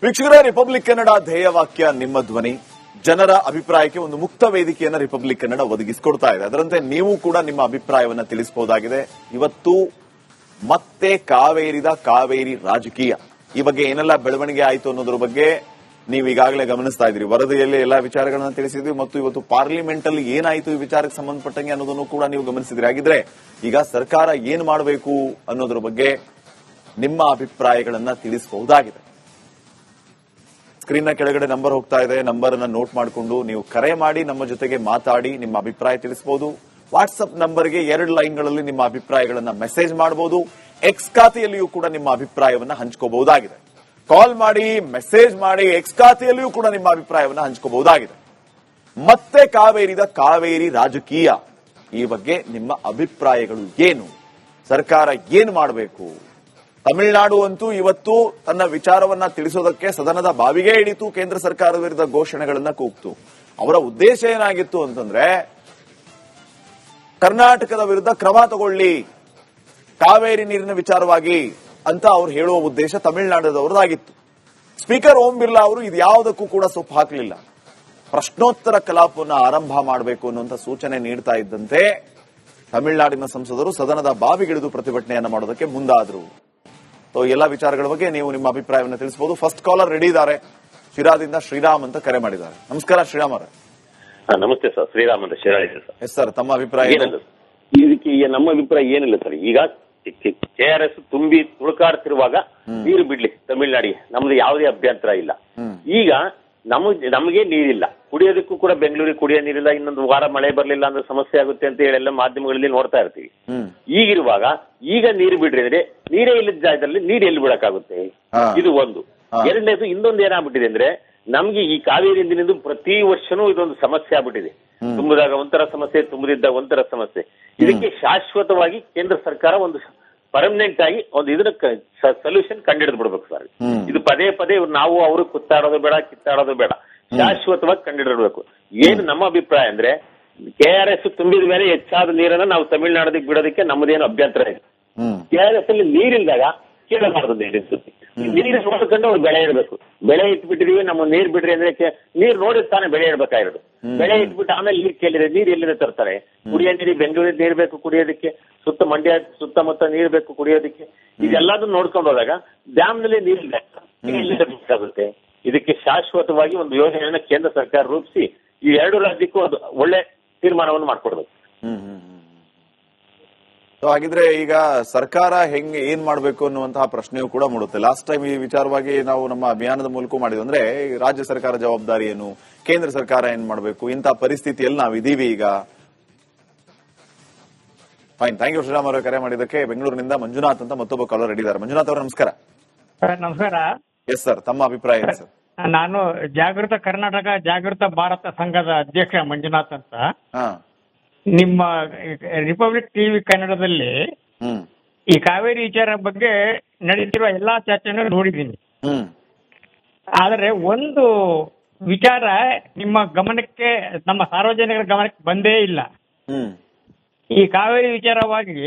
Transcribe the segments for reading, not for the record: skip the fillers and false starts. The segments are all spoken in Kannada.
ವೀಕ್ಷಕರೇ, ರಿಪಬ್ಲಿಕ್ ಕನ್ನಡ ಧ್ಯೇಯವಾಕ್ಯ ನಿಮ್ಮ ಧ್ವನಿ. ಜನರ ಅಭಿಪ್ರಾಯಕ್ಕೆ ಒಂದು ಮುಕ್ತ ವೇದಿಕೆಯನ್ನು ರಿಪಬ್ಲಿಕ್ ಕನ್ನಡ ಒದಗಿಸಿಕೊಡ್ತಾ ಇದೆ. ಅದರಂತೆ ನೀವು ಕೂಡ ನಿಮ್ಮ ಅಭಿಪ್ರಾಯವನ್ನು ತಿಳಿಸಬಹುದಾಗಿದೆ. ಇವತ್ತು ಮತ್ತೆ ಕಾವೇರಿ ರಾಜಕೀಯ ಈ ಬಗ್ಗೆ ಏನೆಲ್ಲ ಬೆಳವಣಿಗೆ ಆಯಿತು ಅನ್ನೋದ್ರ ಬಗ್ಗೆ ನೀವು ಈಗಾಗಲೇ ಗಮನಿಸ್ತಾ ಇದ್ದೀರಿ. ವರದಿಯಲ್ಲಿ ಎಲ್ಲಾ ವಿಚಾರಗಳನ್ನ ತಿಳಿಸಿದ್ವಿ ಮತ್ತು ಇವತ್ತು ಪಾರ್ಲಿಮೆಂಟ್ ಅಲ್ಲಿ ಏನಾಯಿತು ಈ ವಿಚಾರಕ್ಕೆ ಸಂಬಂಧಪಟ್ಟಂಗೆ ಅನ್ನೋದನ್ನು ಕೂಡ ನೀವು ಗಮನಿಸಿದ್ರಿ. ಹಾಗಿದ್ರೆ ಈಗ ಸರ್ಕಾರ ಏನ್ ಮಾಡಬೇಕು ಅನ್ನೋದ್ರ ಬಗ್ಗೆ ನಿಮ್ಮ ಅಭಿಪ್ರಾಯಗಳನ್ನ ತಿಳಿಸಬಹುದಾಗಿದೆ. ಸ್ಕ್ರೀನ್ ನ ಕೆಳಗಡೆ ನಂಬರ್ ಹೋಗ್ತಾ ಇದೆ. ನಂಬರ್ ಅನ್ನ ನೋಟ್ ಮಾಡಿಕೊಂಡು ನೀವು ಕರೆ ಮಾಡಿ ನಮ್ಮ ಜೊತೆಗೆ ಮಾತಾಡಿ ನಿಮ್ಮ ಅಭಿಪ್ರಾಯ ತಿಳಿಸಬಹುದು. ವಾಟ್ಸ್ಆಪ್ ನಂಬರ್ಗೆ 2 ಲೈನ್ಗಳಲ್ಲಿ ನಿಮ್ಮ ಅಭಿಪ್ರಾಯಗಳನ್ನ ಮೆಸೇಜ್ ಮಾಡಬಹುದು. ಎಕ್ಸ್ ಖಾತೆಯಲ್ಲಿಯೂ ಕೂಡ ನಿಮ್ಮ ಅಭಿಪ್ರಾಯವನ್ನ ಹಂಚ್ಕೋಬಹುದಾಗಿದೆ. ಕಾಲ್ ಮಾಡಿ, ಮೆಸೇಜ್ ಮಾಡಿ, ಎಕ್ಸ್ ಖಾತೆಯಲ್ಲಿಯೂ ಕೂಡ ನಿಮ್ಮ ಅಭಿಪ್ರಾಯವನ್ನ ಹಂಚ್ಕೋಬಹುದಾಗಿದೆ. ಮತ್ತೆ ಕಾವೇರಿ ರಾಜಕೀಯ ಈ ಬಗ್ಗೆ ನಿಮ್ಮ ಅಭಿಪ್ರಾಯಗಳು ಏನು? ಸರ್ಕಾರ ಏನು ಮಾಡಬೇಕು? ತಮಿಳುನಾಡು ಅಂತೂ ಇವತ್ತು ತನ್ನ ವಿಚಾರವನ್ನ ತಿಳಿಸೋದಕ್ಕೆ ಸದನದ ಬಾವಿಗೆ ಇಳಿತು. ಕೇಂದ್ರ ಸರ್ಕಾರದ ವಿರುದ್ಧ ಘೋಷಣೆಗಳನ್ನ ಕೂಗ್ತು. ಅವರ ಉದ್ದೇಶ ಏನಾಗಿತ್ತು ಅಂತಂದ್ರೆ ಕರ್ನಾಟಕದ ವಿರುದ್ಧ ಕ್ರಮ ತಗೊಳ್ಳಿ ಕಾವೇರಿ ನೀರಿನ ವಿಚಾರವಾಗಿ ಅಂತ ಅವ್ರು ಹೇಳುವ ಉದ್ದೇಶ ತಮಿಳುನಾಡದವರದಾಗಿತ್ತು. ಸ್ಪೀಕರ್ ಓಂ ಬಿರ್ಲಾ ಅವರು ಇದ್ಯಾವುದಕ್ಕೂ ಕೂಡ ಸೊಪ್ಪು ಹಾಕಲಿಲ್ಲ. ಪ್ರಶ್ನೋತ್ತರ ಕಲಾಪವನ್ನು ಆರಂಭ ಮಾಡಬೇಕು ಅನ್ನುವಂಥ ಸೂಚನೆ ನೀಡ್ತಾ ಇದ್ದಂತೆ ತಮಿಳುನಾಡಿನ ಸಂಸದರು ಸದನದ ಬಾವಿಗಿಳಿದು ಪ್ರತಿಭಟನೆಯನ್ನ ಮಾಡೋದಕ್ಕೆ ಮುಂದಾದರು. ಎಲ್ಲ ವಿಚಾರಗಳ ಬಗ್ಗೆ ನೀವು ನಿಮ್ಮ ಅಭಿಪ್ರಾಯವನ್ನು ತಿಳಿಸಬಹುದು. ಫಸ್ಟ್ ಕಾಲರ್ ರೆಡಿ ಇದ್ದಾರೆ. ಶಿರಾದಿಂದ ಶ್ರೀರಾಮ್ ಅಂತ ಕರೆ ಮಾಡಿದ್ದಾರೆ. ನಮಸ್ಕಾರ ಶ್ರೀರಾಮ್ ಅವರೇ. ನಮಸ್ತೆ ಸರ್, ಶ್ರೀರಾಮ್ ಅಂತ ಶಿರಾ ಇದೆ ಸರ್. ಎಸ್ ಸರ್, ತಮ್ಮ ಅಭಿಪ್ರಾಯ ಇದಕ್ಕೆ ನಮ್ಮ ಅಭಿಪ್ರಾಯ ಏನಿಲ್ಲ ಸರ್. ಈಗ KRS ತುಂಬಿ ತುಳುಕಾಡ್ತಿರುವಾಗ ನೀರು ಬಿಡ್ಲಿ ತಮಿಳುನಾಡಿಗೆ, ನಮ್ದು ಯಾವುದೇ ಅಭ್ಯಂತರ ಇಲ್ಲ. ಈಗ ನಮಗೆ ನೀರಿಲ್ಲ, ಕುಡಿಯೋದಕ್ಕೂ ಕೂಡ ಬೆಂಗಳೂರಿಗೆ ಕುಡಿಯೋ ನೀರಿಲ್ಲ. ಇನ್ನೊಂದು ವಾರ ಮಳೆ ಬರಲಿಲ್ಲ ಅಂದ್ರೆ ಸಮಸ್ಯೆ ಆಗುತ್ತೆ ಅಂತ ಹೇಳಿ ಎಲ್ಲ ಮಾಧ್ಯಮಗಳಲ್ಲಿ ನೋಡ್ತಾ ಇರ್ತೀವಿ. ಈಗಿರುವಾಗ ಈಗ ನೀರು ಬಿಡ್ರಿ ಅಂದ್ರೆ ನೀರೇ ಇಲ್ಲದ ಜಾಗದಲ್ಲಿ ನೀರು ಎಲ್ಲಿ ಬಿಡಕ್ಕಾಗುತ್ತೆ? ಇದು ಒಂದು. ಎರಡನೇದು, ಇನ್ನೊಂದು ಏನಾಗ್ಬಿಟ್ಟಿದೆ ಅಂದ್ರೆ ನಮ್ಗೆ ಈ ಕಾವೇರಿ ನೀರಿನಿಂದ ಪ್ರತಿ ವರ್ಷನೂ ಇದೊಂದು ಸಮಸ್ಯೆ ಆಗ್ಬಿಟ್ಟಿದೆ. ತುಂಬಿದಾಗ ಒಂಥರ ಸಮಸ್ಯೆ, ತುಂಬದಿದ್ದಾಗ ಒಂಥರ ಸಮಸ್ಯೆ. ಇದಕ್ಕೆ ಶಾಶ್ವತವಾಗಿ ಕೇಂದ್ರ ಸರ್ಕಾರ ಒಂದು ಪರ್ಮನೆಂಟ್ ಆಗಿ ಒಂದು ಇದನ್ನ ಸೊಲ್ಯೂಷನ್ ಕಂಡಿಡಿದು ಬಿಡ್ಬೇಕು ಸರ್. ಇದು ಪದೇ ಪದೇ ನಾವು ಅವರು ಕಿತ್ತಾಡೋದು ಬೇಡ, ಶಾಶ್ವತವಾಗಿ ಕಂಡಿಡಿಡ್ಬೇಕು. ಏನು ನಮ್ಮ ಅಭಿಪ್ರಾಯ ಅಂದ್ರೆ KRS ತುಂಬಿದ ಮೇಲೆ ಹೆಚ್ಚಾದ ನೀರನ್ನ ನಾವು ತಮಿಳುನಾಡಿಗೆ ಬಿಡೋದಕ್ಕೆ ನಮ್ಮದೇನು ಅಭ್ಯಂತರ ಇದೆ. KRS ಅಲ್ಲಿ ನೀರಿಲ್ದಾಗ ಕೇಳಬಾರದು ನೀರಿನ ಸುದ್ದಿ. ನೀರು ನೋಡ್ಕೊಂಡು ಅವ್ರು ಬೆಳೆ ಇಡಬೇಕು. ಬೆಳೆ ಇಟ್ಬಿಟ್ಟಿದೀವಿ, ನಮ್ಮ ನೀರ್ ಬಿಡ್ರಿ ಅಂದ್ರೆ ನೀರ್ ನೋಡಿ ತಾನೇ ಬೆಳೆ ಇಡ್ಬೇಕಾಗಿರೋದು. ಬೆಳೆ ಇಟ್ಬಿಟ್ಟು ಆಮೇಲೆ ನೀರ್ ಕೇಳಿದ್ರೆ ನೀರ್ ಎಲ್ಲಿಂದ ತರ್ತಾರೆ? ಕುಡಿಯೋ ನೀರು ಬೆಂಗಳೂರಿಗೆ ನೀರ್ ಬೇಕು ಕುಡಿಯೋದಕ್ಕೆ, ಮಂಡ್ಯ ಸುತ್ತಮುತ್ತ ನೀರ್ ಬೇಕು ಕುಡಿಯೋದಕ್ಕೆ. ಇದೆಲ್ಲದನ್ನು ನೋಡ್ಕೊಂಡು ಹೋದಾಗ ಡ್ಯಾಮ್ ನಲ್ಲಿ ನೀರಿಲ್ಲ, ಎಲ್ಲಿಂದ ಬೇಕಾಗುತ್ತೆ? ಇದಕ್ಕೆ ಶಾಶ್ವತವಾಗಿ ಒಂದು ಯೋಜನೆಯನ್ನ ಕೇಂದ್ರ ಸರ್ಕಾರ ರೂಪಿಸಿ ಈ 2 ರಾಜ್ಯಕ್ಕೂ ಒಂದು ಒಳ್ಳೆ ತೀರ್ಮಾನವನ್ನು ಮಾಡ್ಕೊಡ್ಬೇಕು. ಹಾಗಿದ್ರೆ ಈಗ ಸರ್ಕಾರ ಏನ್ ಮಾಡಬೇಕು ಅನ್ನುವಂತಹ ಪ್ರಶ್ನೆಯೂ ಕೂಡ ಮೂಡುತ್ತೆ. ಲಾಸ್ಟ್ ಟೈಮ್ ಈ ವಿಚಾರವಾಗಿ ನಾವು ನಮ್ಮ ಅಭಿಯಾನದ ಮೂಲಕ ಮಾಡಿದ್ವಿ. ಅಂದ್ರೆ ರಾಜ್ಯ ಸರ್ಕಾರ ಜವಾಬ್ದಾರಿ ಏನು, ಕೇಂದ್ರ ಸರ್ಕಾರ ಏನ್ ಮಾಡಬೇಕು, ಇಂತಹ ಪರಿಸ್ಥಿತಿಯಲ್ಲಿ ನಾವಿದೀವಿ ಈಗ. ಫೈನ್, ಥ್ಯಾಂಕ್ ಯು ಶ್ರೀರಾಮ್ ಅವರೇ ಕರೆ ಮಾಡಿದ್ದಕ್ಕೆ. ಬೆಂಗಳೂರಿನಿಂದ ಮಂಜುನಾಥ್ ಅಂತ ಮತ್ತೊಬ್ಬ ಕಾಲರ್ ಇದ್ದಾರೆ. ಮಂಜುನಾಥ್ ಅವರೇ ನಮಸ್ಕಾರ. ನಮಸ್ಕಾರ. ಎಸ್ ಸರ್, ತಮ್ಮ ಅಭಿಪ್ರಾಯ ಏನು ಸರ್? ನಾನು ಜಾಗೃತ ಕರ್ನಾಟಕ ಜಾಗೃತ ಭಾರತ ಸಂಘದ ಅಧ್ಯಕ್ಷ ಮಂಜುನಾಥ್ ಅಂತ. ನಿಮ್ಮ ರಿಪಬ್ಲಿಕ್ ಟಿವಿ ಕನ್ನಡದಲ್ಲಿ ಈ ಕಾವೇರಿ ವಿಚಾರ ಬಗ್ಗೆ ನಡೀತಿರುವ ಎಲ್ಲಾ ಚರ್ಚೆನೂ ನೋಡಿದ್ದೀನಿ. ಆದರೆ ಒಂದು ವಿಚಾರ ನಿಮ್ಮ ಗಮನಕ್ಕೆ, ನಮ್ಮ ಸಾರ್ವಜನಿಕರ ಗಮನಕ್ಕೆ ಬಂದೇ ಇಲ್ಲ. ಈ ಕಾವೇರಿ ವಿಚಾರವಾಗಿ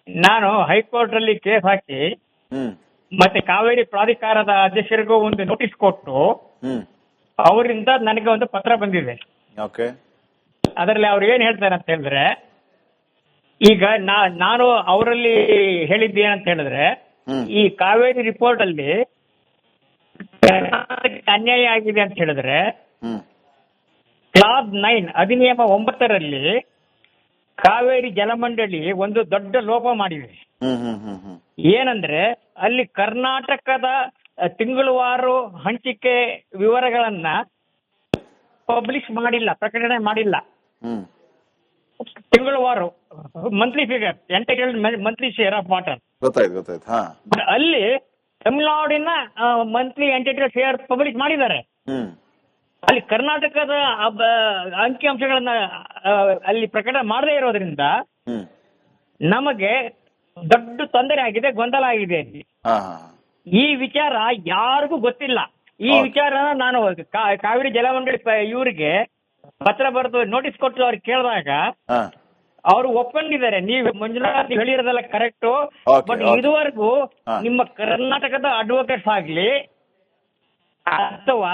ನಾನು ಹೈಕೋರ್ಟ್ ಅಲ್ಲಿ ಕೇಸ್ ಹಾಕಿ ಮತ್ತೆ ಕಾವೇರಿ ಪ್ರಾಧಿಕಾರದ ಅಧ್ಯಕ್ಷರಿಗೂ ಒಂದು ನೋಟಿಸ್ ಕೊಟ್ಟು ಅವರಿಂದ ನನಗೆ ಒಂದು ಪತ್ರ ಬಂದಿದೆ. ಅದರಲ್ಲಿ ಅವ್ರು ಏನ್ ಹೇಳ್ತಾರೆ ಅಂತ ಹೇಳಿದ್ರೆ, ಈಗ ನಾನು ಅವರಲ್ಲಿ ಹೇಳಿದ್ದೇನಂತ ಹೇಳಿದ್ರೆ, ಈ ಕಾವೇರಿ ರಿಪೋರ್ಟ್ ಅಲ್ಲಿ ಅನ್ಯಾಯ ಆಗಿದೆ ಅಂತ ಹೇಳಿದ್ರೆ ಕ್ಲಾಸ್ 9 ಅಧಿನಿಯಮ 9ರಲ್ಲಿ ಕಾವೇರಿ ಜಲಮಂಡಳಿ ಒಂದು ದೊಡ್ಡ ಲೋಪ ಮಾಡಿದೆ. ಏನಂದ್ರೆ ಅಲ್ಲಿ ಕರ್ನಾಟಕದ ತಿಂಗಳುವಾರು ಹಂಚಿಕೆ ವಿವರಗಳನ್ನ ಪಬ್ಲಿಷ್ ಮಾಡಿಲ್ಲ, ಪ್ರಕಟಣೆ ಮಾಡಿಲ್ಲ. ತಿಂಗಳುವಾರು monthly figure, entitled monthly share of water. ಅಲ್ಲಿ ತಮಿಳುನಾಡಿನ ಮಂತ್ಲಿ ಎಂಟೈಟಲ್ಡ್ ಶೇರ್ ಪಬ್ಲಿಷ್ ಮಾಡಿದ್ದಾರೆ. ಅಲ್ಲಿ ಕರ್ನಾಟಕದ ಅಂಕಿಅಂಶಗಳನ್ನ ಅಲ್ಲಿ ಪ್ರಕಟಣೆ ಮಾಡದೇ ಇರೋದ್ರಿಂದ ನಮಗೆ ದೊಡ್ಡ ತೊಂದರೆ ಆಗಿದೆ, ಗೊಂದಲ ಆಗಿದೆ. ಈ ವಿಚಾರ ಯಾರಿಗೂ ಗೊತ್ತಿಲ್ಲ. ಈ ವಿಚಾರನ ನಾನು ಕಾವೇರಿ ಜಲಮಂಡಳಿ ಇವರಿಗೆ ಪತ್ರ ಬರೆದು ನೋಟಿಸ್ ಕೊಟ್ಟು ಅವ್ರಿಗೆ ಕೇಳಿದಾಗ ಅವರು ಒಪ್ಕೊಂಡಿದ್ದಾರೆ. ನೀವು ಮಂಜುನಾಥ್ ಹೇಳಿರೋದೆಲ್ಲ ಕರೆಕ್ಟು, ಬಟ್ ಇದುವರೆಗೂ ನಿಮ್ಮ ಕರ್ನಾಟಕದ ಅಡ್ವೊಕೇಟ್ಸ್ ಆಗ್ಲಿ ಅಥವಾ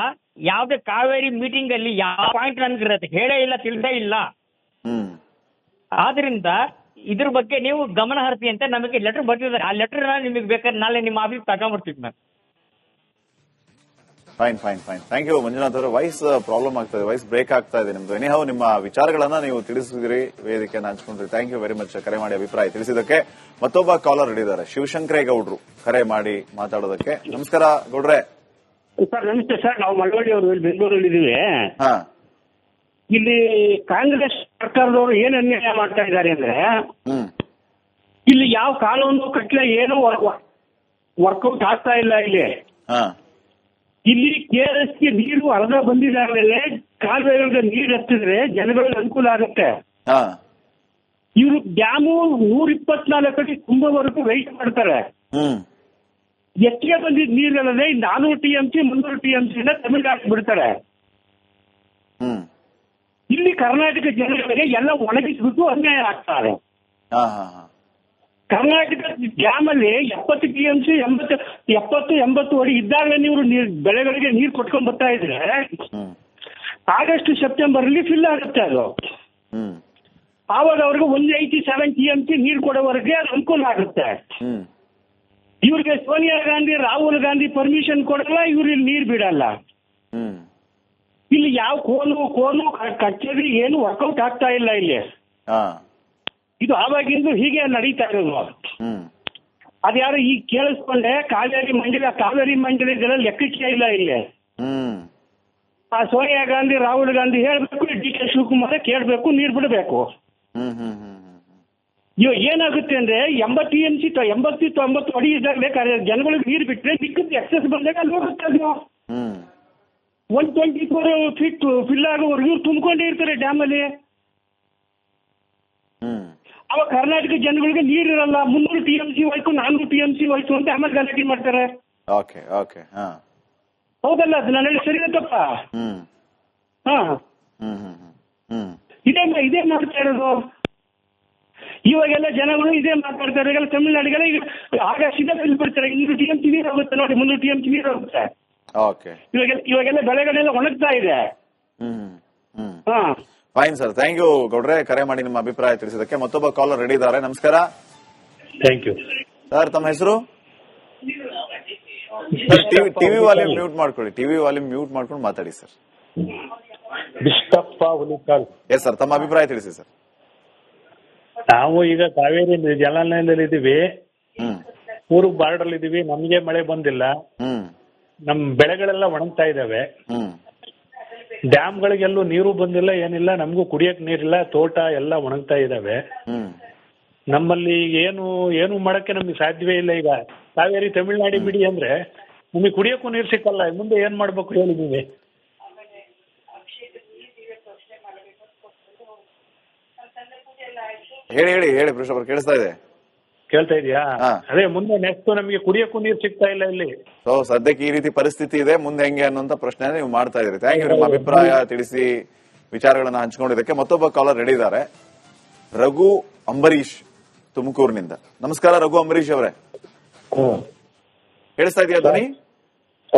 ಯಾವುದೇ ಕಾವೇರಿ ಮೀಟಿಂಗ್ ಅಲ್ಲಿ ಯಾವ ಪಾಯಿಂಟ್ ನನಗಿರತ್ತೆ ಹೇಳೇ ಇಲ್ಲ, ತಿಳಿಸೇ ಇಲ್ಲ. ಆದ್ರಿಂದ ಇದ್ರ ಬಗ್ಗೆ ನೀವು ಗಮನ ಹರಿಸಿ ಅಂತ ನಮಗೆ ಲೆಟರ್ ಬರ್ತಿದ್ದಾರೆ. ಆ ಲೆಟರ್ ನಿಮಗೆ ಬೇಕಾದ್ರೆ ನಾಳೆ ನಿಮ್ಮ ಆಫೀಸ್ ತಗೊಂಡ್ಬರ್ತೀವಿ ನಾನು. Fine fine fine thank you Manjunath ಅವರು. ವಾಯ್ಸ್ ಪ್ರಾಬ್ಲಮ್ ಆಗ್ತಾ ಇದೆ, ವಾಯ್ಸ್ ಬ್ರೇಕ್ ಆಗ್ತಾ ಇದೆ ನಿಮ್ದು. ಎನಿಹೌ ನಿಮ್ಮ ವಿಚಾರಗಳನ್ನ ನೀವು ತಿಳಿಸಿದಿರಿ, ವೇದಿಕೆಯನ್ನು ಹಂಚ್ಕೊಂಡ್ರಿ. ಥ್ಯಾಂಕ್ ಯು ವೆರಿ ಮಚ್ ಕರೆ ಮಾಡಿ ಅಭಿಪ್ರಾಯ ತಿಳಿಸಿದಕ್ಕೆ. ಮತ್ತೊಬ್ಬ ಕಾಲರ್ ಹಿಡಿದಾರೆ, ಶಿವಶಂಕರೇಗೌಡ್ರು ಕರೆ ಮಾಡಿ ಮಾತಾಡೋದಕ್ಕೆ. ನಮಸ್ಕಾರ ಗೌಡ್ರೆ. ಸರ್ ನಮಸ್ತೆ ಸರ್, ನಾವು ಮಳವಳ್ಳಿ ಅವರು ಬೆಂಗಳೂರಲ್ಲಿ ಇದ್ದೀವಿ. ಇಲ್ಲಿ ಕಾಂಗ್ರೆಸ್ ಸರ್ಕಾರದವರು ಏನು ಅನ್ಯಾಯ ಮಾಡ್ತಾ ಇದ್ದಾರೆ ಅಂದ್ರೆ, ಇಲ್ಲಿ ಯಾವ ಕಾನೂನು ಕಟ್ಟಲೆ ಏನು ವರ್ಕೌಟ್ ಆಗ್ತಾ ಇಲ್ಲ. ಇಲ್ಲಿ KRSಗೆ ನೀರು ಅರ್ಧ ಬಂದಿದ್ದಾಗಲೇ ಕಾಲುವೆಗಳಿಗೆ ನೀರು ಹತ್ತಿದ್ರೆ ಜನಗಳಿಗೆ ಅನುಕೂಲ ಆಗುತ್ತೆ. ಇವರು ಡ್ಯಾಮು 124 ಅಡಿ ತುಂಬವರೆಗೂ ವೆಯ್ಟ್ ಮಾಡ್ತಾರೆ. ಹೆಚ್ಚಿಗೆ ಬಂದಿದ್ದ ನೀರಲ್ಲದೆ 400 TMC 300 TMC ತಮಿಳುನಾಡು ಬಿಡ್ತಾರೆ. ಇಲ್ಲಿ ಕರ್ನಾಟಕ ಜನಗಳಿಗೆ ಎಲ್ಲ ಒಣಗಿಸ್ಬಿಟ್ಟು ಅನ್ಯಾಯ ಆಗ್ತಾರೆ. ಕರ್ನಾಟಕ ಡ್ಯಾಮ್ ಅಲ್ಲಿ 70 TMC 80 ಅಡಿ ಇದ್ದಾಗಲೇ ನೀವು ಬೆಳೆಗಳಿಗೆ ನೀರು ಕೊಟ್ಕೊಂಡ್ ಬರ್ತಾ ಇದ್ರೆ ಆಗಸ್ಟ್ ಸೆಪ್ಟೆಂಬರ್ ಅಲ್ಲಿ ಫಿಲ್ ಆಗುತ್ತೆ ಅದು. ಆವಾಗ ಅವ್ರಿಗೆ 187 TMC ನೀರು ಕೊಡೋವರೆಗೆ ಅದು ಅನುಕೂಲ ಆಗುತ್ತೆ. ಇವ್ರಿಗೆ ಸೋನಿಯಾ ಗಾಂಧಿ ರಾಹುಲ್ ಗಾಂಧಿ ಪರ್ಮಿಷನ್ ಕೊಡಲ್ಲ, ಇವ್ರು ಇಲ್ಲಿ ನೀರು ಬಿಡಲ್ಲ. ಇಲ್ಲಿ ಯಾವ ಕೋನು ಕಚೇರಿ ಏನು ವರ್ಕೌಟ್ ಆಗ್ತಾ ಇಲ್ಲ ಇಲ್ಲಿ. ಇದು ಆವಾಗಿಂದು ಹೀಗೆ ನಡೀತಾ ಇರೋದು. ಅದ್ಯಾರು ಈಗ ಕೇಳಿಸ್ಕೊಂಡೆ ಕಾವೇರಿ ಮಂಡಳಿ ಲೆಕ್ಕಕ್ಕೆ ಇಲ್ಲ ಇಲ್ಲಿ. ಆ ಸೋನಿಯಾ ಗಾಂಧಿ ರಾಹುಲ್ ಗಾಂಧಿ ಹೇಳ್ಬೇಕು, DK ಶಿವಕುಮಾರ್ ಕೇಳಬೇಕು, ನೀರು ಬಿಡಬೇಕು. ಇವಾಗ ಏನಾಗುತ್ತೆ ಅಂದ್ರೆ 80 TMC 80-90 ಅಡಿ ಇದ್ದಾಗಲೇ ಜನಗಳಿಗೆ ನೀರು ಬಿಟ್ಟರೆ ಮಿಕ್ಕದ ಎಕ್ಸಸ್ ಬಂದಾಗ ಅಲ್ಲಿ ಹೋಗುತ್ತೆ. ಅದು 124 ಫೀಟ್ ಫಿಲ್ ಆಗೋವರೆಗೂ ತುಂಬಿಕೊಂಡೇ ಇರ್ತಾರೆ ಡ್ಯಾಮ್ ಅಲ್ಲಿ. ಅವಾಗ ಕರ್ನಾಟಕ ಜನಗಳಿಗೆ ನೀರಿರಲ್ಲ. 300 TMC ಹೋಯ್ತು, 400 TMC ಹೋಯ್ತು ಅಂತ ಆಮೇಲೆ ಗಲಾಟೆ ಮಾಡ್ತಾರೆ. ಹೌದಲ್ಲ? ಅದು ನಾನು ಹೇಳಿ ಸರಿ ತಪ್ಪ? ಇದೇ ಮಾಡ್ತಾ ಇರೋದು. ಇವಾಗೆಲ್ಲ ಜನಗಳು ಇದೇ ಮಾತಾಡ್ತಾರೆ. ಈಗೆಲ್ಲ ತಮಿಳುನಾಡಿಗೆಲ್ಲ ಈಗ ಆಗಸ್ಟ್ ಬಿಲ್ ಬಿಡ್ತಾರೆ. 200 TMC ನೀರು ಹೋಗುತ್ತೆ ನೋಡಿ, 300 TMC ನೀರು ಹೋಗುತ್ತೆ. ಇವಾಗೆಲ್ಲ ಬೆಳೆಗಳೆಲ್ಲ ಒಣಗ್ತಾ ಇದೆ. ಫೈನ್ ಸರ್, ಥ್ಯಾಂಕ್ ಯು ಗೌಡ್ರೆ ಕರೆ ಮಾಡಿ ನಿಮ್ಮ ಅಭಿಪ್ರಾಯ ತಿಳಿಸಿದಕ್ಕೆ. ಮತ್ತೊಬ್ಬ ಕಾಲರ್ ರೆಡಿ ಇದ್ದಾರೆ. ನಮಸ್ಕಾರ. ಥ್ಯಾಂಕ್ ಯು ಸರ್, ತಮ್ಮ ಹೆಸರು? ಟಿವಿ ವಾಲ್ಯೂಮ್ ಮ್ಯೂಟ್ ಮಾಡ್ಕೊಳ್ಳಿ, ಟಿವಿ ವಾಲ್ಯೂಮ್ ಮ್ಯೂಟ್ ಮಾಡ್ಕೊಂಡು ಮಾತಾಡಿ ಸರ್. ಬಿಷ್ಟಪ್ಪ ಹುಲಿಕಾಲ್. ಎಸ್ ಸರ್, ತಮ್ಮ ಅಭಿಪ್ರಾಯ ತಿಳಿಸಿ ಸರ್. ನಾವು ಈಗ ಕಾವೇರಿ ಜಲಾನಯದಲ್ಲಿ ಇದ್ದೀವಿ, ಪೂರ್ವ ಬಾರ್ಡರ್ ಇದ್ದೀವಿ. ನಮ್ಗೆ ಮಳೆ ಬಂದಿಲ್ಲ, ನಮ್ ಬೆಳೆಗಳೆಲ್ಲ ಒಣಗ್ತಾ ಇದಾವೆ. ಡ್ಯಾಮ್ಗಳಿಗೆಲ್ಲೂ ನೀರು ಬಂದಿಲ್ಲ, ಏನಿಲ್ಲ. ನಮಗೂ ಕುಡಿಯಕ್ ನೀರಿಲ್ಲ, ತೋಟ ಎಲ್ಲ ಒಣಗ್ತಾ ಇದಾವೆ. ನಮ್ಮಲ್ಲಿ ಏನು ಮಾಡಕ್ಕೆ ನಮ್ಗೆ ಸಾಧ್ಯವೇ ಇಲ್ಲ. ಈಗ ಕಾವೇರಿ ತಮಿಳ್ನಾಡಿ ಬಿಡಿ ಅಂದ್ರೆ ನಮಗೆ ಕುಡಿಯಕ್ಕೂ ನೀರು ಸಿಕ್ಕಲ್ಲ. ಮುಂದೆ ಏನ್ ಮಾಡ್ಬೇಕು ಹೇಳಿ ನೀವೇ? ಹೇಳಿ ಪೃಷ್ಠ ಕೇಳಿಸ್ತಾ ಇದೆ. ಕೇಳ್ತಾ ಇದೆಯಾ? ಅದೇ ಮುಂದೆ ನೆಕ್ಸ್ಟ್ ನಮಗೆ ಕುಡಿಯಕ್ಕೂ ನೀರು ಸಿಗ್ತಾ ಇಲ್ಲ ಇಲ್ಲಿ. ಸೊ ಸದ್ಯಕ್ಕೆ ಈ ರೀತಿ ಪರಿಸ್ಥಿತಿ ಇದೆ, ಮುಂದೆ ಹೆಂಗೆ ಅನ್ನುವಂತ ಪ್ರಶ್ನೆ ನೀವು ಮಾಡ್ತಾ ಇದ್ರಿ. ಥ್ಯಾಂಕ್ ಯು ನಿಮ್ಮ ಅಭಿಪ್ರಾಯ ತಿಳಿಸಿ ವಿಚಾರಗಳನ್ನ ಹಂಚ್ಕೊಂಡಿದ್ದಕ್ಕೆ. ಮತ್ತೊಬ್ಬ ಕಾಲರ್ ರೆಡಿ ಇದ್ದಾರೆ, ರಘು ಅಂಬರೀಶ್ ತುಮಕೂರಿನಿಂದ. ನಮಸ್ಕಾರ ರಘು ಅಂಬರೀಶ್ ಅವರೇ. ಕೇಳಿಸ್ತಾ ಇದೆಯಾ ಧ್ವನಿ?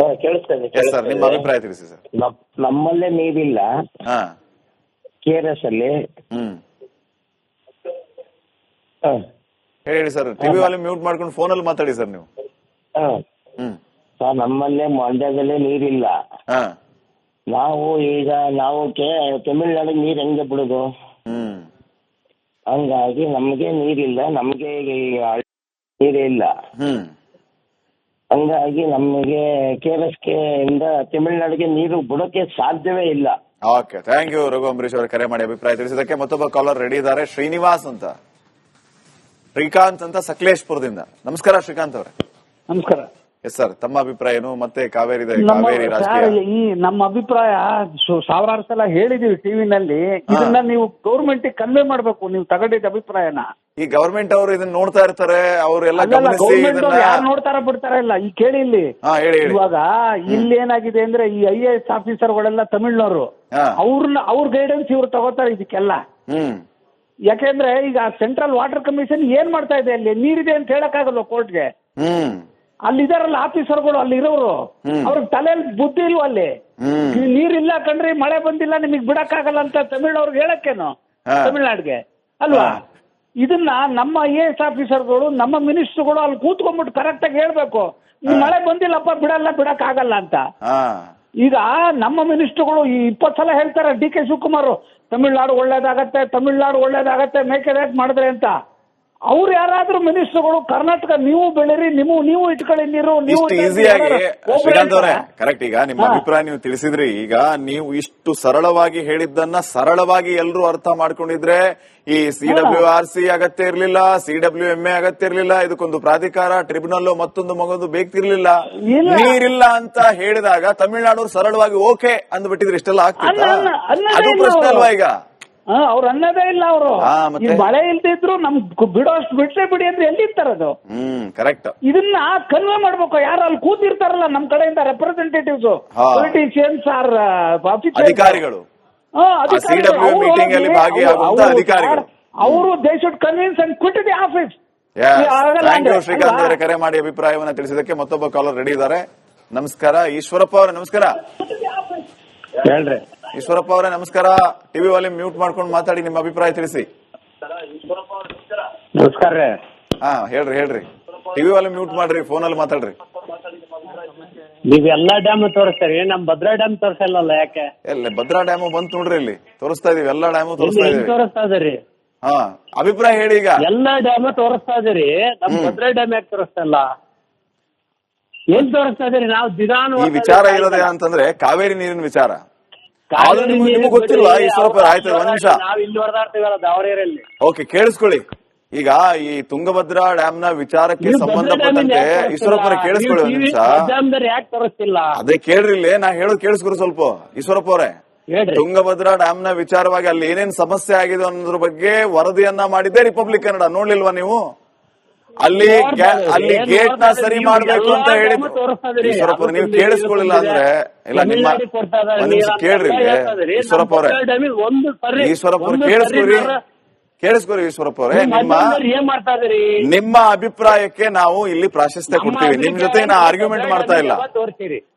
ಸರ್, ನಿಮ್ಮ ಅಭಿಪ್ರಾಯ ತಿಳಿಸಿ ಸರ್. ನಮ್ಮಲ್ಲೇ ನೀರಿಲ್ಲ KRS ಅಲ್ಲಿ. ಹೇಳಿ ಸರ್, ಟಿವಿ ವಾಲ್ಯೂಮ್ ಮ್ಯೂಟ್ ಮಾಡ್ಕೊಂಡು ಫೋನಲ್ಲಿ ಮಾತಾಡಿ ಸರ್ ನೀವು. ಸರ್, ನಮ್ಮಲ್ಲೇ ಮಂಡ್ಯದಲ್ಲೇ ನೀರಿಲ್ಲ. ನಾವು ತಮಿಳ್ನಾಡಿಗೆ ನೀರು ಹೆಂಗೆ ಬಿಡುದು? ಹಂಗಾಗಿ ನಮ್ಗೆ ನೀರಿಲ್ಲ, ನಮ್ಗೆ ನೀರೇ ಇಲ್ಲ. ಹಂಗಾಗಿ ನಮಗೆ KRSಗೆ ಇಂದ ತಮಿಳ್ನಾಡಿಗೆ ನೀರು ಬಿಡೋಕೆ ಸಾಧ್ಯವೇ ಇಲ್ಲ. Okay, thank you Raghu Ambareesh ಅವರ ಕರೆ ಮಾಡಿ ಅಭಿಪ್ರಾಯ ತಿಳಿಸಿದಕ್ಕೆ. ಮತ್ತೊಬ್ಬ ಕಾಲರ್ ರೆಡಿ ಇದ್ದಾರೆ, ಶ್ರೀಕಾಂತ್ ಅಂತ ಸಕಲೇಶ್ಪುರದಿಂದ. ನಮಸ್ಕಾರ ಶ್ರೀಕಾಂತ್ ಅವರೇ. ನಮಸ್ಕಾರ. ಎಸ್ ಸರ್, ತಮ್ಮ ಅಭಿಪ್ರಾಯ ಏನು? ಮತ್ತೆ ಕಾವೇರಿ ನಮ್ಮ ಅಭಿಪ್ರಾಯ ಸಾವಿರಾರು ಸಲ ಹೇಳಿದೀವಿ ಟಿವಿನಲ್ಲಿ. ಇದನ್ನ ನೀವು ಗೌರ್ಮೆಂಟ್ ಕನ್ವೆ ಮಾಡ್ಬೇಕು, ನೀವು ತಗೊಂಡಿದ್ದ ಅಭಿಪ್ರಾಯನ. ಈ ಗವರ್ಮೆಂಟ್ ಅವರು ಇದನ್ನ ನೋಡ್ತಾ ಇರ್ತಾರೆ, ಅವರೆಲ್ಲ ಯಾರು ನೋಡ್ತಾರ ಬಿಡ್ತಾರ ಇಲ್ಲ. ಈ ಕೇಳಿ ಇಲ್ಲಿ ಇವಾಗ ಇಲ್ಲಿ ಏನಾಗಿದೆ ಅಂದ್ರೆ, ಈ IAS ಆಫೀಸರ್ಗಳೆಲ್ಲ ತಮಿಳ್ನವರು, ಅವ್ರ ಗೈಡೆನ್ಸ್ ಇವ್ರು ತಗೋತಾರೆ ಇದಕ್ಕೆಲ್ಲ. ಯಾಕೆಂದ್ರೆ ಈಗ ಸೆಂಟ್ರಲ್ ವಾಟರ್ ಕಮಿಷನ್ ಏನ್ ಮಾಡ್ತಾ ಇದೆ? ಅಲ್ಲಿ ನೀರಿದೆ ಅಂತ ಹೇಳಕ್ಕಾಗಲ್ಲ ಕೋರ್ಟ್ಗೆ. ಅಲ್ಲಿದಾರಲ್ಲ ಆಫೀಸರ್ಗಳು ಅಲ್ಲಿ ಇರೋರು ಅವ್ರಿಗೆ ತಲೆಯಲ್ಲಿ ಬುದ್ಧಿ ಇಲ್ವ ಅಲ್ಲಿ ನೀರಿಲ್ಲ ಕಣ್ರಿ ಮಳೆ ಬಂದಿಲ್ಲ ನಿಮಗ್ ಬಿಡಕ್ಕಾಗಲ್ಲ ಅಂತ ತಮಿಳ್ನವ್ರಿಗೆ ಹೇಳಕ್ಕೇನು ತಮಿಳ್ನಾಡಿಗೆ ಅಲ್ವಾ? ಇದನ್ನ ನಮ್ಮ IAS ಆಫೀಸರ್ಗಳು ನಮ್ಮ ಮಿನಿಸ್ಟರ್ಗಳು ಅಲ್ಲಿ ಕೂತ್ಕೊಂಡ್ಬಿಟ್ಟು ಕರೆಕ್ಟ್ ಆಗಿ ಹೇಳ್ಬೇಕು, ಮಳೆ ಬಂದಿಲ್ಲಪ್ಪ ಬಿಡಕ್ ಆಗಲ್ಲ ಅಂತ. ಈಗ ನಮ್ಮ ಮಿನಿಸ್ಟರ್ಗಳು 20 ಸಲ ಹೇಳ್ತಾರೆ DK ಶಿವಕುಮಾರ್ ತಮಿಳ್ನಾಡು ಒಳ್ಳೇದಾಗತ್ತೆ ಮೇಕೆದಾಟು ಮಾಡಿದ್ರೆ ಅಂತ. ಅವ್ರು ಯಾರಾದ್ರೂ ಮಿನಿಸ್ಟರ್ಗಳು ಕರ್ನಾಟಕ ನೀವು ಬೆಳೀರಿ, ನೀವು ಇಟ್ಕೊಳ್ಳಿ ನೀರು, ನೀವು ಈಸಿಯಾಗಿ ಶ್ರೀಕಾಂತ್ ಅವರೇ ಕರೆಕ್ಟ್. ಈಗ ನಿಮ್ಮ ಅಭಿಪ್ರಾಯ ನೀವು ತಿಳಿಸಿದ್ರಿ. ಈಗ ನೀವು ಇಷ್ಟು ಸರಳವಾಗಿ ಹೇಳಿದ್ದನ್ನ ಸರಳವಾಗಿ ಎಲ್ಲರೂ ಅರ್ಥ ಮಾಡ್ಕೊಂಡಿದ್ರೆ ಈ CWRC ಅಗತ್ಯ ಇರ್ಲಿಲ್ಲ, CWMA ಅಗತ್ಯ ಇರ್ಲಿಲ್ಲ, ಇದಕ್ಕೊಂದು ಪ್ರಾಧಿಕಾರ, ಟ್ರಿಬ್ಯುನಲ್, ಮತ್ತೊಂದು ಮಗೊಂದು ಬೇಕಿರ್ಲಿಲ್ಲ. ನೀರಿಲ್ಲ ಅಂತ ಹೇಳಿದಾಗ ತಮಿಳ್ನಾಡು ಸರಳವಾಗಿ ಓಕೆ ಅಂದ್ಬಿಟ್ಟಿದ್ರೆ ಇಷ್ಟೆಲ್ಲ ಆಗ್ತಿತ್ತು. ಅದು ಪ್ರಶ್ನೆ ಅಲ್ವಾ ಈಗ? ಅವ್ರು ಅನ್ನೋದೇ ಇಲ್ಲ. ಅವರು ಮಳೆ ಇಲ್ದಿದ್ರು ನಮ್ ಬಿಡೋಷ್ಟು ಬಿಟ್ರೆ ಬಿಡಿ ಅಂದ್ರೆ ಎಲ್ಲಿರ್ತಾರದು? ಕರೆಕ್ಟ್. ಇದನ್ನ ಕನ್ವೆ ಮಾಡ್ಬೇಕು. ಯಾರು ಅಲ್ಲಿ ಕೂತಿರ್ತಾರಲ್ಲ ನಮ್ ಕಡೆಯಿಂದ ರೆಪ್ರೆಸೆಂಟೇಟಿವ್ಸ್, ಪೊಲಿಟಿಷಿಯನ್ಸ್ ಆರ್ ಅಧಿಕಾರಿಗಳು, ಮೀಟಿಂಗ್ ಅಲ್ಲಿ ಭಾಗಿಯಾಗುವಂತ ಅಧಿಕಾರಿಗಳು, ಅವರು they should convince and quit the office. Srikanth ಅವರೇ ಕರೆ ಮಾಡಿ ಅಭಿಪ್ರಾಯವನ್ನ ತಿಳಿಸಿದಕ್ಕೆ ಮತ್ತೊಬ್ಬ ಕಾಲರ್ ರೆಡಿ ಇದ್ದಾರೆ. ನಮಸ್ಕಾರ ಈಶ್ವರಪ್ಪ ಅವರೇ. ನಮಸ್ಕಾರ. ಹೇಳ್ರಿ ಈಶ್ವರಪ್ಪ ಅವರೇ ನಮಸ್ಕಾರ. ಟಿವಿ ವಾಲ್ಯೂಮ್ ಮ್ಯೂಟ್ ಮಾಡ್ಕೊಂಡು ಮಾತಾಡಿ, ನಿಮ್ಮ ಅಭಿಪ್ರಾಯ ತಿಳಿಸಿ. ನಮಸ್ಕಾರ. ಹೇಳ್ರಿ. ಟಿವಿ ವಾಲ್ಯೂಮ್ ಮ್ಯೂಟ್ ಮಾಡ್ರಿ, ಫೋನಲ್ಲಿ ಮಾತಾಡ್ರಿ. ನೀವೆಲ್ಲಾ ಡ್ಯಾಮ್ ತೋರಿಸ್ತೀರಿ, ನಮ್ ಭದ್ರಾ ಡ್ಯಾಮ್ ತೋರಿಸಲ್ಲ ಯಾಕೆ? ಎಲ್ಲ ಭದ್ರಾ ಡ್ಯಾಮ್ ಬಂತು ನೋಡ್ರಿ, ಇಲ್ಲಿ ತೋರಿಸ್ತಾ ಇದೀವಿ, ಎಲ್ಲಾ ಡ್ಯಾಮು ತೋರಿಸ್ತಾ ಇದೀರಿ. ಅಭಿಪ್ರಾಯ ಹೇಳಿ. ಈಗ ಎಲ್ಲಾ ಡ್ಯಾಮ್ ತೋರಿಸ್ತಾ ಇದೀರಿ, ನಮ್ ಭದ್ರಾ ಡ್ಯಾಮ್ ಯಾಕೆ ತೋರಿಸ್ತಲ್ಲ? ಏನ್ ತೋರಿಸ್ತಾ ಇದೀರಿ? ನಾವು ದಿನಾನು ಈ ವಿಚಾರ ಇರೋದೇ ಅಂತಂದ್ರೆ ಕಾವೇರಿ ನೀರಿನ ವಿಚಾರ. ನಿಮ್ಗೆ ಗೊತ್ತಿಲ್ವಾ ಈಶ್ವರಪ್ಪ? ಆಯ್ತು, ಒಂದ್ ನಿಮಿಷ. ನಾವು ಇಲ್ಲಿ ಹೊಡೆದಾಡ್ತೀವಲ್ಲ ದಾವಣಗೆರೆಯಲ್ಲಿ. ಓಕೆ, ಕೇಳಿಸ್ಕೊಳ್ಳಿ. ಈಗ ಈ ತುಂಗಭದ್ರಾ ಡ್ಯಾಮ್ ನ ವಿಚಾರಕ್ಕೆ ಸಂಬಂಧಪಟ್ಟಂತೆ ಈಶ್ವರಪ್ಪ ಕೇಳಿಸ್ಕೊಳ್ಳಿ ಒಂದ್ ನಿಮಿಷ. ಯಾಕೆ ತೋರಿಸ್ತಿಲ್ಲ ಅದೇ ಕೇಳ್ರಿ, ಇಲ್ಲಿ ನಾ ಹೇಳೋದು ಕೇಳಿಸ್ಕೊರಿ ಸ್ವಲ್ಪ. ಈಶ್ವರಪ್ಪ ಅವರೇ, ತುಂಗಭದ್ರಾ ಡ್ಯಾಮ್ ನ ವಿಚಾರವಾಗಿ ಅಲ್ಲಿ ಏನೇನ್ ಸಮಸ್ಯೆ ಆಗಿದೆ ಅನ್ನೋದ್ರ ಬಗ್ಗೆ ವರದಿಯನ್ನ ಮಾಡಿದ್ದೆ ರಿಪಬ್ಲಿಕ್ ಕನ್ನಡ. ನೋಡ್ಲಿಲ್ವಾ ನೀವು? ಅಲ್ಲಿ ಗೇಟ್ ನ ಸರಿ ಮಾಡ್ಬೇಕು ಅಂತ ಹೇಳಿದ್ರು. ಈಶ್ವರಪ್ಪ ನೀವು ಕೇಳಿಸ್ಕೊಳ್ಳಿಲ್ಲ ಅಂದ್ರೆ ಇಲ್ಲ, ನಿಮ್ಮ ಒಂದ್ ನಿಮಿಷ ಕೇಳ್ರಿ ಈಶ್ವರಪ್ಪ ಅವರೇ. ಈಶ್ವರಪ್ಪ ಅವ್ರೆ ಕೇಳಿಸ್ಕೊರಿ ಈಶ್ವರಪ್ಪ ಅವರೇ, ನಿಮ್ಮ ಅಭಿಪ್ರಾಯಕ್ಕೆ ನಾವು ಇಲ್ಲಿ ಪ್ರಾಶಸ್ತ್ಯ ಕೊಡ್ತೀವಿ. ನಿಮ್ ಜೊತೆ ನಾನು ಆರ್ಗ್ಯುಮೆಂಟ್ ಮಾಡ್ತಾ ಇಲ್ಲ,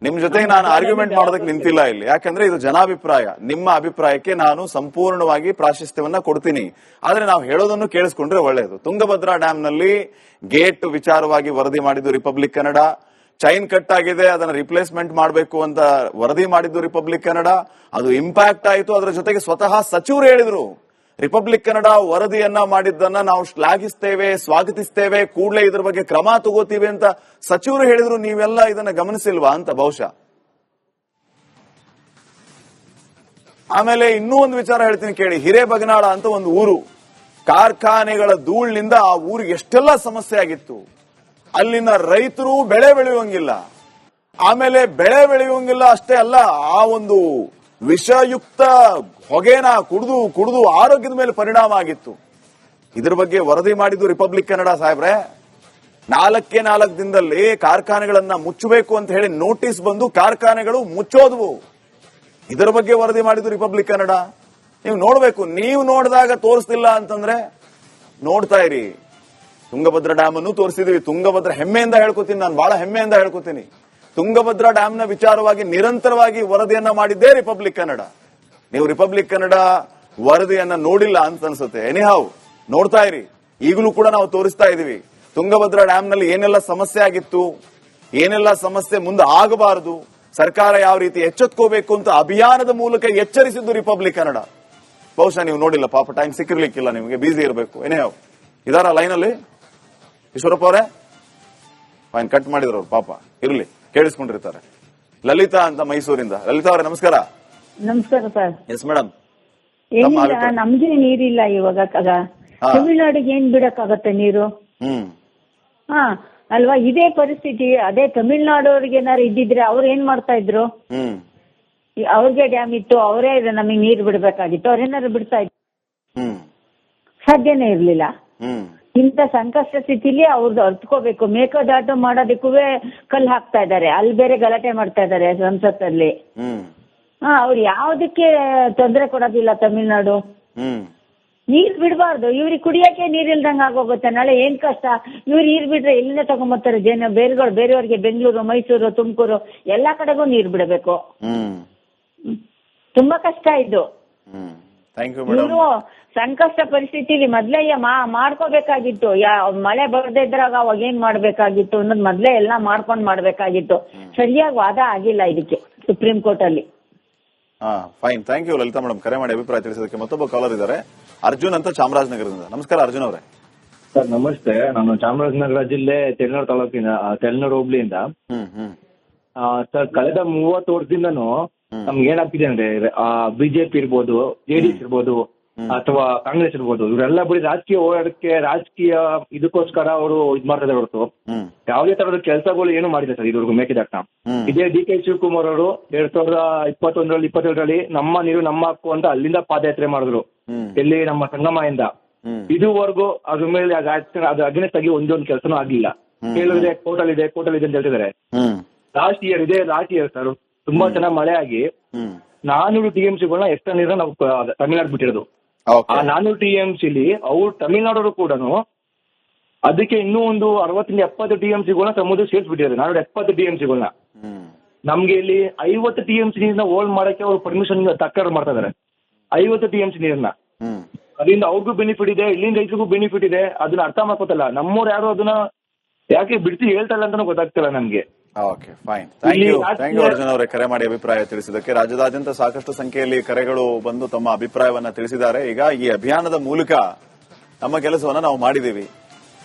ನಿಮ್ ಜೊತೆ ನಾನು ಆರ್ಗ್ಯುಮೆಂಟ್ ಮಾಡೋದಕ್ಕೆ ನಿಂತಿಲ್ಲ ಇಲ್ಲಿ. ಯಾಕಂದ್ರೆ ಇದು ಜನಾಭಿಪ್ರಾಯ. ನಿಮ್ಮ ಅಭಿಪ್ರಾಯಕ್ಕೆ ನಾನು ಸಂಪೂರ್ಣವಾಗಿ ಪ್ರಾಶಸ್ತ್ಯವನ್ನ ಕೊಡ್ತೀನಿ. ಆದ್ರೆ ನಾವು ಹೇಳೋದನ್ನು ಕೇಳಿಸ್ಕೊಂಡ್ರೆ ಒಳ್ಳೆಯದು. ತುಂಗಭದ್ರಾ ಡ್ಯಾಮ್ ನಲ್ಲಿ ಗೇಟ್ ವಿಚಾರವಾಗಿ ವರದಿ ಮಾಡಿದ್ದು ರಿಪಬ್ಲಿಕ್ ಕನ್ನಡ. ಚೈನ್ ಕಟ್ ಆಗಿದೆ, ಅದನ್ನ ರಿಪ್ಲೇಸ್ಮೆಂಟ್ ಮಾಡಬೇಕು ಅಂತ ವರದಿ ಮಾಡಿದ್ದು ರಿಪಬ್ಲಿಕ್ ಕನ್ನಡ. ಅದು ಇಂಪ್ಯಾಕ್ಟ್ ಆಯಿತು. ಅದರ ಜೊತೆಗೆ ಸ್ವತಃ ಸಚಿವರು ಹೇಳಿದ್ರು, ರಿಪಬ್ಲಿಕ್ ಕನ್ನಡ ವರದಿಯನ್ನ ಮಾಡಿದ್ದನ್ನ ನಾವು ಶ್ಲಾಘಿಸ್ತೇವೆ, ಸ್ವಾಗತಿಸ್ತೇವೆ, ಕೂಡಲೇ ಇದ್ರ ಬಗ್ಗೆ ಕ್ರಮ ತಗೋತೀವಿ ಅಂತ ಸಚಿವರು ಹೇಳಿದ್ರು. ನೀವೆಲ್ಲ ಇದನ್ನ ಗಮನಿಸಿಲ್ವಾ ಅಂತ ಬಹುಶಃ. ಆಮೇಲೆ ಇನ್ನೂ ಒಂದು ವಿಚಾರ ಹೇಳ್ತೀನಿ ಕೇಳಿ. ಹಿರೇಬಗನಾಳ ಅಂತ ಒಂದು ಊರು, ಕಾರ್ಖಾನೆಗಳ ಧೂಳಿನಿಂದ ಆ ಊರಿಗೆ ಎಷ್ಟೆಲ್ಲ ಸಮಸ್ಯೆ ಆಗಿತ್ತು. ಅಲ್ಲಿನ ರೈತರು ಬೆಳೆ ಬೆಳೆಯುವಂಗಿಲ್ಲ. ಆಮೇಲೆ ಬೆಳೆ ಬೆಳೆಯುವಂಗಿಲ್ಲ ಅಷ್ಟೇ ಅಲ್ಲ, ಆ ಒಂದು ವಿಷಯುಕ್ತ ಹೊಗೆನ ಕುಡಿದು ಆರೋಗ್ಯದ ಮೇಲೆ ಪರಿಣಾಮ ಆಗಿತ್ತು. ಇದ್ರ ಬಗ್ಗೆ ವರದಿ ಮಾಡಿದ್ದು ರಿಪಬ್ಲಿಕ್ ಕನ್ನಡ ಸಾಹೇಬ್ರೆ. 4 ದಿನದಲ್ಲಿ ಕಾರ್ಖಾನೆಗಳನ್ನ ಮುಚ್ಚಬೇಕು ಅಂತ ಹೇಳಿ ನೋಟಿಸ್ ಬಂದು ಕಾರ್ಖಾನೆಗಳು ಮುಚ್ಚೋದ್ವು. ಇದರ ಬಗ್ಗೆ ವರದಿ ಮಾಡಿದ್ದು ರಿಪಬ್ಲಿಕ್ ಕನ್ನಡ. ನೀವು ನೋಡ್ಬೇಕು. ನೀವು ನೋಡಿದಾಗ ತೋರಿಸ್ತಿಲ್ಲ ಅಂತಂದ್ರೆ ನೋಡ್ತಾ ಇರಿ. ತುಂಗಭದ್ರಾ ಡ್ಯಾಮ್ ಅನ್ನು ತೋರಿಸಿದೀವಿ. ತುಂಗಭದ್ರಾ ಹೆಮ್ಮೆಯಿಂದ ಹೇಳ್ಕೊತೀನಿ, ನಾನು ಬಹಳ ಹೆಮ್ಮೆಯಿಂದ ಹೇಳ್ಕೊತೀನಿ. ತುಂಗಭದ್ರಾ ಡ್ಯಾಮ್ ನ ವಿಚಾರವಾಗಿ ನಿರಂತರವಾಗಿ ವರದಿಯನ್ನ ಮಾಡಿದ್ದೇ ರಿಪಬ್ಲಿಕ್ ಕನ್ನಡ. ನೀವು ರಿಪಬ್ಲಿಕ್ ಕನ್ನಡ ವರದಿಯನ್ನ ನೋಡಿಲ್ಲ ಅಂತ ಅನ್ಸುತ್ತೆ. ಎನಿಹಾವ್ ನೋಡ್ತಾ ಇರಿ. ಈಗಲೂ ಕೂಡ ನಾವು ತೋರಿಸ್ತಾ ಇದೀವಿ ತುಂಗಭದ್ರಾ ಡ್ಯಾಮ್ ನಲ್ಲಿ ಏನೆಲ್ಲ ಸಮಸ್ಯೆ ಆಗಿತ್ತು, ಏನೆಲ್ಲ ಸಮಸ್ಯೆ ಮುಂದೆ ಆಗಬಾರದು, ಸರ್ಕಾರ ಯಾವ ರೀತಿ ಎಚ್ಚೆತ್ಕೋಬೇಕು ಅಂತ ಅಭಿಯಾನದ ಮೂಲಕ ಎಚ್ಚರಿಸಿದ್ದು ರಿಪಬ್ಲಿಕ್ ಕನ್ನಡ. ಬಹುಶಃ ನೀವು ನೋಡಿಲ್ಲ, ಪಾಪ ಟೈಮ್ ಸಿಕ್ಕಿರ್ಲಿಕ್ಕಿಲ್ಲ, ನಿಮಗೆ ಬಿಸಿ ಇರಬೇಕು. ಎನಿಹಾವ್ ಇದಾರ ಲೈನಲ್ಲಿ ಈಶ್ವರಪ್ಪ ಅವರೇ? ಫೈನ್, ಕಟ್ ಮಾಡಿದ್ರು ಅವ್ರು, ಪಾಪ ಇರ್ಲಿ, ಕೇಳಿಸ್ಕೊಂಡಿರ್ತಾರೆ. ಲಲಿತಾ ಅಂತ ಮೈಸೂರಿಂದ. ಲಲಿತಾ ಅವರೇ ನಮಸ್ಕಾರ. ನಮಸ್ಕಾರ ಸರ್. Yes madam. ಏನಿಲ್ಲ, ನಮ್ಗೆ ನೀರಿಲ್ಲ ಇವಾಗ. ತಮಿಳ್ನಾಡಿಗೆ ಏನ್ ಬಿಡಕ್ಕಾಗತ್ತೆ ನೀರು? ಹಾ ಅಲ್ವಾ? ಇದೇ ಪರಿಸ್ಥಿತಿ ಅದೇ ತಮಿಳ್ನಾಡವ್ರಿಗೆ ಏನಾರು ಇದ್ದಿದ್ರೆ ಅವ್ರು ಏನ್ ಮಾಡ್ತಾ ಇದ್ರು? ಅವ್ರಿಗೆ ಡ್ಯಾಮ್ ಇತ್ತು, ಅವರೇ ನಮಗೆ ನೀರು ಬಿಡ್ಬೇಕಾಗಿತ್ತು, ಅವ್ರೇನಾರು ಬಿಡ್ತಾ ಇದ್ರು? ಸಾಧ್ಯನೇ ಇರ್ಲಿಲ್ಲ. ಇಂಥ ಸಂಕಷ್ಟ ಸ್ಥಿತಿಲಿ ಅವ್ರದ್ದು ಅರ್ತ್ಕೋಬೇಕು. ಮೇಕೆದಾಟು ಮಾಡೋದಕ್ಕೂ ಕಲ್ಲು ಹಾಕ್ತಾ ಇದ್ದಾರೆ, ಅಲ್ಲಿ ಬೇರೆ ಗಲಾಟೆ ಮಾಡ್ತಾ ಇದ್ದಾರೆ ಸಂಸತ್ತಲ್ಲಿ. ಅವ್ರು ಯಾವ್ದಕ್ಕೆ ತೊಂದರೆ ಕೊಡೋದಿಲ್ಲ ತಮಿಳ್ನಾಡು. ನೀರ್ ಬಿಡಬಾರ್ದು. ಇವ್ರಿಗೆ ಕುಡಿಯಕ್ಕೆ ನೀರ್ ಇಲ್ದಂಗ ಆಗೋಗುತ್ತೆ. ನಾಳೆ ಏನ್ ಕಷ್ಟ. ಇವ್ರು ನೀರ್ ಬಿಟ್ರೆ ಎಲ್ಲಿಂದ ತಗೊಂಬರ್ತಾರೆ ಜನ ಬೇರೆಯವ್ರಿಗೆ ಬೆಂಗಳೂರು, ಮೈಸೂರು, ತುಮಕೂರು ಎಲ್ಲಾ ಕಡೆಗೂ ನೀರ್ ಬಿಡಬೇಕು. ತುಂಬಾ ಕಷ್ಟ ಇದ್ದು. ಇವರು ಸಂಕಷ್ಟ ಪರಿಸ್ಥಿತಿಲಿ ಮೊದ್ಲೇ ಮಾಡ್ಕೋಬೇಕಾಗಿತ್ತು. ಮಳೆ ಬರದೇ ಇದ್ರಾಗ ಅವಾಗ ಏನ್ ಮಾಡ್ಬೇಕಾಗಿತ್ತು ಅನ್ನೋದು ಮೊದ್ಲೇ ಎಲ್ಲಾ ಮಾಡ್ಬೇಕಾಗಿತ್ತು. ಸರಿಯಾಗಿ ವಾದ ಆಗಿಲ್ಲ ಇದಕ್ಕೆ ಸುಪ್ರೀಂ ಕೋರ್ಟ್ ಅಲ್ಲಿ. Fine, thank you Lalitha madam, ಕರೆ ಮಾಡಿ ಅಭಿಪ್ರಾಯ ತಿಳಿಸೋದಕ್ಕೆ. ಮತ್ತೊಬ್ಬ ಕಾಲರ್ ಇದ್ದಾರೆ, ಅರ್ಜುನ್ ಅಂತ ಚಾಮರಾಜನಗರದಿಂದ. ನಮಸ್ಕಾರ ಅರ್ಜುನ್ ಅವರೇ. ಸರ್ ನಮಸ್ತೆ, ನಾನು ಚಾಮರಾಜನಗರ ಜಿಲ್ಲೆ ತೆಲ್ನೂರು ತಾಲೂಕಿನ ತೆಲ್ನೂರು ಹೋಬ್ಳಿಯಿಂದ. ಸರ್ ಕಳೆದ 30 ವರ್ಷದಿಂದನೂ ನಮ್ಗೆ ಏನಾಗ್ತಿದೆ ಅಂದ್ರೆ ಬಿಜೆಪಿ ಇರ್ಬೋದು, ಜೆಡಿಎಸ್ ಇರ್ಬೋದು ಅಥವಾ ಕಾಂಗ್ರೆಸ್ ಇರ್ಬೋದು, ಇವರೆಲ್ಲ ಬರೀ ರಾಜಕೀಯ ಹೋರಾಟಕ್ಕೆ, ರಾಜಕೀಯ ಇದಕ್ಕೋಸ್ಕರ ಅವರು ಇದ್ ಮಾಡ್ತಾರೆ ಹೊರತು ಯಾವುದೇ ತರದ ಕೆಲಸಗಳು ಏನು ಮಾಡಿಲ್ಲ ಸರ್ ಇದುವರೆಗೂ ಮೇಕೆದಾಟ. ಇದೇ ಡಿ.ಕೆ. ಶಿವಕುಮಾರ್ ಅವರು 2021ರಲ್ಲಿ 22ರಲ್ಲಿ ನಮ್ಮ ನೀರು ನಮ್ಮ ಹಕ್ಕು ಅಂತ ಅಲ್ಲಿಂದ ಪಾದಯಾತ್ರೆ ಮಾಡಿದ್ರು, ಎಲ್ಲಿ ನಮ್ಮ ಸಂಗಮದಿಂದ. ಇದುವರೆಗೂ ಅದ್ರ ಮೇಲೆ ಅದು ಅಗ್ನೆಸ್ಟ್ ಆಗಿ ಒಂದೊಂದು ಕೆಲಸನೂ ಆಗ್ಲಿಲ್ಲ. ಕೇಳಿದ್ರೆ ಕೋರ್ಟಲ್ ಇದೆ ಅಂತ ಹೇಳ್ತಿದ್ದಾರೆ. ಲಾಸ್ಟ್ ಇಯರ್ ಸರ್ ತುಂಬಾ ಚೆನ್ನಾಗಿ ಮಳೆ ಆಗಿ 400 TMCಗಳನ್ನ ಎಕ್ಸ್ಟ್ರಾ ನೀರನ್ನ ನಾವು ತಮಿಳ್ನಾಡು ಬಿಟ್ಟಿರೋದು. ಆ 400 TMCಲಿ ಅವ್ರು ತಮಿಳ್ನಾಡವರು ಕೂಡ ಅದಕ್ಕೆ ಇನ್ನೂ ಒಂದು 60-70 TMCಗಳನ್ನ ಸಮುದ್ರ ಸೇರಿಸ್ಬಿಟ್ಟಿದ್ದಾರೆ. 470 TMCಗಳನ್ನ ನಮ್ಗೆ ಇಲ್ಲಿ 50 TMC ನೀರನ್ನ ಹೋಲ್ಡ್ ಮಾಡಕ್ಕೆ ಅವ್ರು ಪರ್ಮಿಷನ್ ತಕರಾರು ಮಾಡ್ತಾ ಇದಾರೆ. 50 TMC ನೀರನ್ನ ಅದರಿಂದ ಅವ್ರಿಗೂ ಬೆನಿಫಿಟ್ ಇದೆ, ಇಲ್ಲಿಂದ ರೈತರಿಗೂ ಬೆನಿಫಿಟ್ ಇದೆ. ಅದನ್ನ ಅರ್ಥ ಮಾಡ್ಕೋತಲ್ಲ ನಮ್ಮವ್ರು ಯಾರು ಅದನ್ನ ಯಾಕೆ ಬಿಡ್ತಿ ಹೇಳ್ತಾ ಇಲ್ಲ ಅಂತಾನು ಗೊತ್ತಾಗ್ತಿಲ್ಲ ನಮ್ಗೆ. Okay, fine, thank you Arjun ಅವರೇ, ಕರೆ ಮಾಡಿ ಅಭಿಪ್ರಾಯ ತಿಳಿಸಿದ್ದಕ್ಕೆ. ರಾಜ್ಯದಾದ್ಯಂತ ಸಾಕಷ್ಟು ಸಂಖ್ಯೆಯಲ್ಲಿ ಕರೆಗಳು ಬಂದು ತಮ್ಮ ಅಭಿಪ್ರಾಯವನ್ನ ತಿಳಿಸಿದ್ದಾರೆ. ಈಗ ಈ ಅಭಿಯಾನದ ಮೂಲಕ ನಮ್ಮ ಕೆಲಸವನ್ನ ನಾವು ಮಾಡಿದೀವಿ.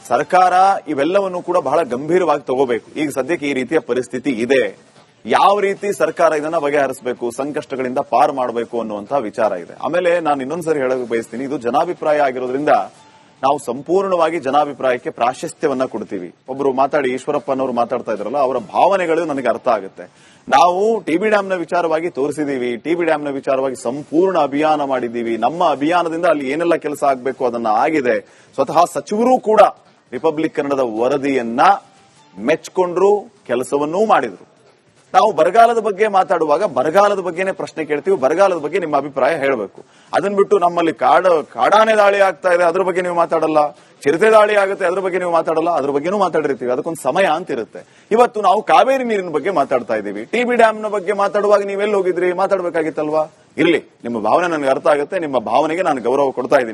ಸರ್ಕಾರ ಇವೆಲ್ಲವನ್ನು ಕೂಡ ಬಹಳ ಗಂಭೀರವಾಗಿ ತಗೋಬೇಕು. ಈಗ ಸದ್ಯಕ್ಕೆ ಈ ರೀತಿಯ ಪರಿಸ್ಥಿತಿ ಇದೆ, ಯಾವ ರೀತಿ ಸರ್ಕಾರ ಇದನ್ನ ಬಗೆಹರಿಸಬೇಕು, ಸಂಕಷ್ಟಗಳಿಂದ ಪಾರು ಮಾಡಬೇಕು ಅನ್ನುವಂತಹ ವಿಚಾರ ಇದೆ. ಆಮೇಲೆ ನಾನು ಇನ್ನೊಂದ್ಸರಿ ಹೇಳಕ್ ಬಯಸ್ತೀನಿ, ಇದು ಜನಾಭಿಪ್ರಾಯ ಆಗಿರೋದ್ರಿಂದ ನಾವು ಸಂಪೂರ್ಣವಾಗಿ ಜನಾಭಿಪ್ರಾಯಕ್ಕೆ ಪ್ರಾಶಸ್ತ್ಯವನ್ನ ಕೊಡ್ತೀವಿ. ಒಬ್ರು ಮಾತಾಡಿ ಈಶ್ವರಪ್ಪನವರು ಮಾತಾಡ್ತಾ ಇದ್ರಲ್ಲ, ಅವರ ಭಾವನೆಗಳು ನನಗೆ ಅರ್ಥ ಆಗುತ್ತೆ. ನಾವು ಟಿಬಿ ಡ್ಯಾಂನ ವಿಚಾರವಾಗಿ ತೋರಿಸಿದೀವಿ, ಟಿಬಿ ಡ್ಯಾಂನ ವಿಚಾರವಾಗಿ ಸಂಪೂರ್ಣ ಅಭಿಯಾನ ಮಾಡಿದ್ದೀವಿ. ನಮ್ಮ ಅಭಿಯಾನದಿಂದ ಅಲ್ಲಿ ಏನೆಲ್ಲ ಕೆಲಸ ಆಗಬೇಕು ಅದನ್ನ ಆಗಿದೆ. ಸ್ವತಃ ಸಚಿವರು ಕೂಡ ರಿಪಬ್ಲಿಕ್ ಕನ್ನಡದ ವರದಿಯನ್ನ ಮೆಚ್ಕೊಂಡ್ರು, ಕೆಲಸವನ್ನೂ ಮಾಡಿದ್ರು. ನಾವು ಬರಗಾಲದ ಬಗ್ಗೆ ಮಾತಾಡುವಾಗ ಬರಗಾಲದ ಬಗ್ಗೆನೇ ಪ್ರಶ್ನೆ ಕೇಳ್ತೀವಿ, ಬರಗಾಲದ ಬಗ್ಗೆ ನಿಮ್ಮ ಅಭಿಪ್ರಾಯ ಹೇಳಬೇಕು. ಅದನ್ನ ಬಿಟ್ಟು ನಮ್ಮಲ್ಲಿ ಕಾಡಾನೆ ದಾಳಿ ಆಗ್ತಾ ಇದೆ ಅದ್ರ ಬಗ್ಗೆ ನೀವು ಮಾತಾಡಲ್ಲ, ಚಿರತೆ ದಾಳಿ ಆಗುತ್ತೆ ಅದ್ರ ಬಗ್ಗೆ ನೀವು ಮಾತಾಡಲ್ಲ, ಅದ್ರ ಬಗ್ಗೆನೂ ಮಾತಾಡಿರ್ತೀವಿ. ಅದಕ್ಕೊಂದು ಸಮಯ ಅಂತ ಇರುತ್ತೆ. ಇವತ್ತು ನಾವು ಕಾವೇರಿ ನೀರಿನ ಬಗ್ಗೆ ಮಾತಾಡ್ತಾ ಇದ್ದೀವಿ, ಟಿಬಿ ಡ್ಯಾಂನ ಬಗ್ಗೆ ಮಾತಾಡುವಾಗ ನೀವೆಲ್ಲಿ ಹೋಗಿದ್ರಿ, ಮಾತಾಡ್ಬೇಕಾಗಿತ್ತಲ್ವಾ? ಇರ್ಲಿ, ನಿಮ್ಮ ಭಾವನೆ ನನಗೆ ಅರ್ಥ ಆಗುತ್ತೆ, ನಿಮ್ಮ ಭಾವನೆಗೆ ನಾನು ಗೌರವ ಕೊಡ್ತಾ ಇದ್ದೀನಿ.